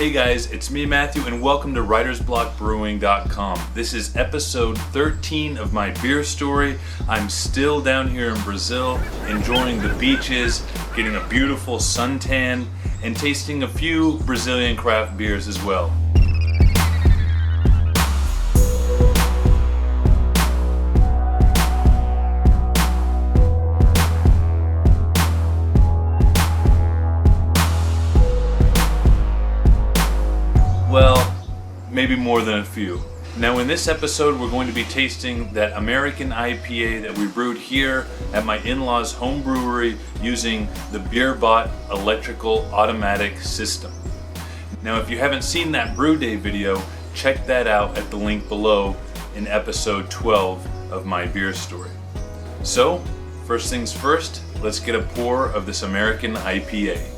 Hey guys, it's me Matthew and welcome to writersblockbrewing.com. This is episode 13 of my beer story. I'm still down here in Brazil, enjoying the beaches, getting a beautiful suntan, and tasting a few Brazilian craft beers as well. Well, maybe more than a few. Now in this episode we're going to be tasting that American IPA that we brewed here at my in-laws home brewery using the BeerBot electrical automatic system. Now if you haven't seen that brew day video, check that out at the link below in episode 12 of my beer story. So, first things first, let's get a pour of this American IPA.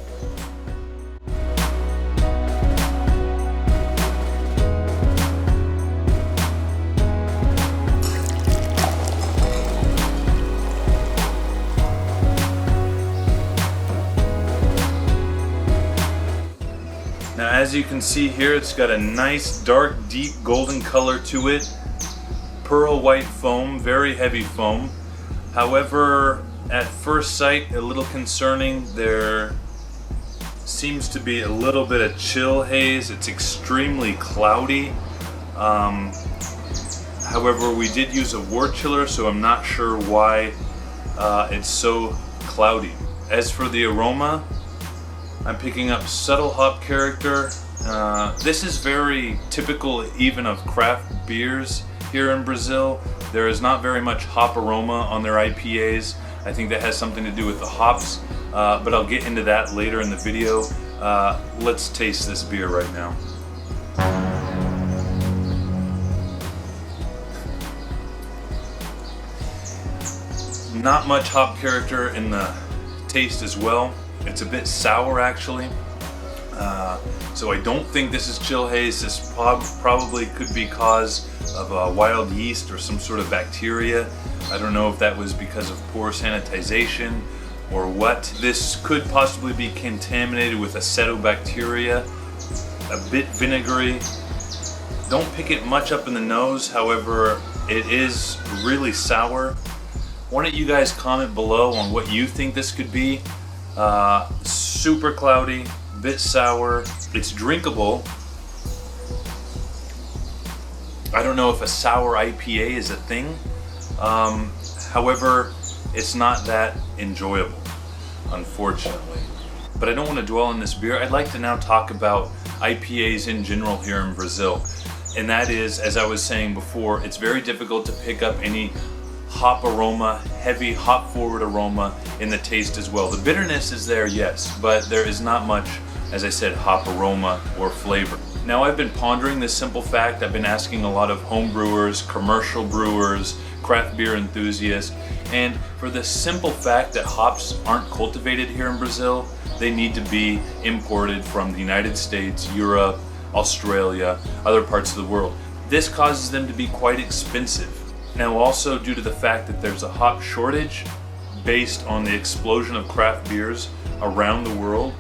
Now as you can see here, it's got a nice dark deep golden color to it, pearl white foam, very heavy foam. However, at first sight a little concerning. There seems to be a little bit of chill haze. It's extremely cloudy. However, we did use a wort chiller, so I'm not sure why it's so cloudy. As for the aroma, I'm picking up subtle hop character. This is very typical even of craft beers here in Brazil. There is not very much hop aroma on their IPAs. I think that has something to do with the hops, but I'll get into that later in the video. Let's taste this beer right now. Not much hop character in the taste as well. It's a bit sour actually, so I don't think this is chill haze. This probably could be cause of wild yeast or some sort of bacteria. I don't know if that was because of poor sanitization or what. This could possibly be contaminated with acetobacteria, a bit vinegary. Don't pick it much up in the nose, however, it is really sour. Why don't you guys comment below on what you think this could be? Super cloudy, bit sour. It's drinkable. I don't know if a sour IPA is a thing. However, it's not that enjoyable, unfortunately. But I don't want to dwell on this beer. I'd like to now talk about IPAs in general here in Brazil. And that is, as I was saying before, it's very difficult to pick up any hop aroma, heavy hop forward aroma in the taste as well. The bitterness is there, yes, but there is not much, as I said, hop aroma or flavor. Now I've been pondering this simple fact. I've been asking a lot of home brewers, commercial brewers, craft beer enthusiasts, and for the simple fact that hops aren't cultivated here in Brazil, they need to be imported from the United States, Europe, Australia, other parts of the world. This causes them to be quite expensive. Now also due to the fact that there's a hop shortage based on the explosion of craft beers around the world,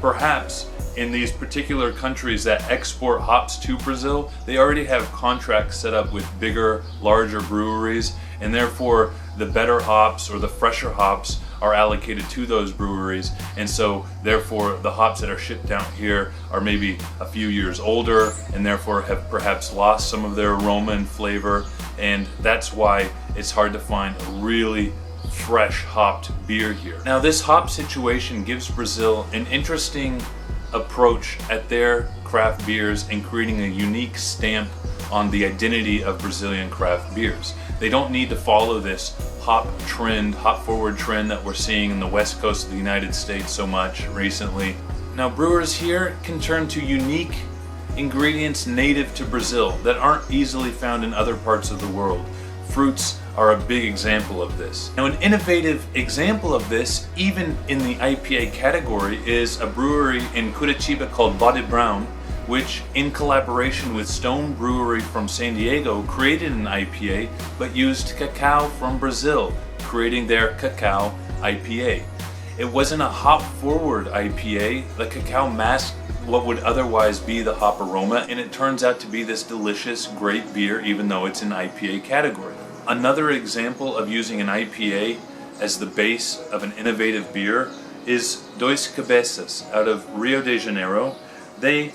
perhaps in these particular countries that export hops to Brazil, they already have contracts set up with bigger, larger breweries, and therefore the better hops or the fresher hops are allocated to those breweries, and so therefore the hops that are shipped down here are maybe a few years older and therefore have perhaps lost some of their aroma and flavor, and that's why it's hard to find a really fresh hopped beer here. Now this hop situation gives Brazil an interesting approach at their craft beers in creating a unique stamp on the identity of Brazilian craft beers. They don't need to follow this hop trend, hop forward trend that we're seeing in the west coast of the United States so much recently. Now brewers here can turn to unique ingredients native to Brazil that aren't easily found in other parts of the world. Fruits are a big example of this. Now an innovative example of this, even in the IPA category, is a brewery in Curitiba called Bode Brown, which in collaboration with Stone Brewery from San Diego created an IPA but used cacao from Brazil, creating their cacao IPA. It wasn't a hop forward IPA. The cacao mask what would otherwise be the hop aroma, and it turns out to be this delicious, great beer, even though it's an IPA category. Another example of using an IPA as the base of an innovative beer is Dois Cabeças out of Rio de Janeiro. They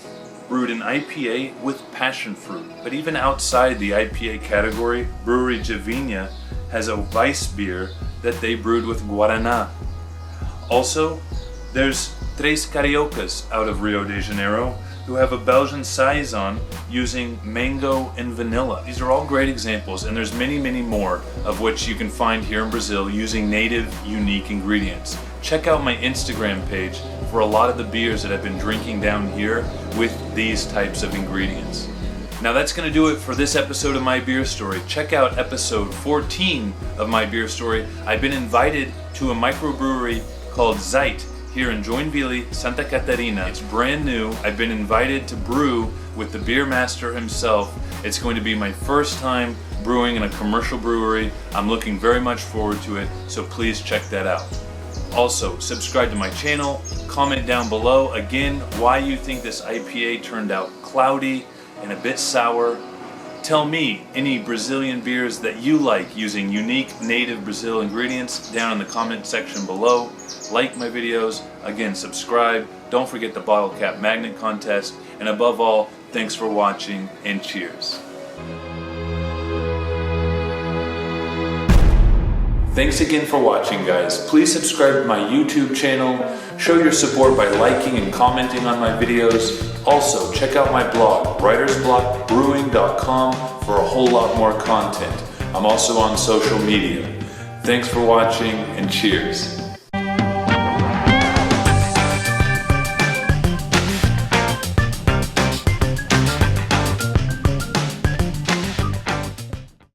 brewed an IPA with passion fruit, but even outside the IPA category, Brewery Javinha has a Weiss beer that they brewed with Guaraná. Also, there's Três Cariocas out of Rio de Janeiro who have a Belgian Saison using mango and vanilla. These are all great examples, and there's many, many more of which you can find here in Brazil using native, unique ingredients. Check out my Instagram page for a lot of the beers that I've been drinking down here with these types of ingredients. Now that's going to do it for this episode of My Beer Story. Check out episode 14 of My Beer Story. I've been invited to a microbrewery called Zeit here in Joinville, Santa Catarina. It's brand new. I've been invited to brew with the beer master himself. It's going to be my first time brewing in a commercial brewery. I'm looking very much forward to it, so please check that out. Also, subscribe to my channel, comment down below again why you think this IPA turned out cloudy and a bit sour. Tell me any Brazilian beers that you like using unique native Brazil ingredients down in the comment section below. Like my videos, again subscribe, don't forget the bottle cap magnet contest, and above all, thanks for watching and cheers. Thanks again for watching, guys. Please subscribe to my YouTube channel, show your support by liking and commenting on my videos. Also, check out my blog, writersblockbrewing.com, for a whole lot more content. I'm also on social media. Thanks for watching and cheers.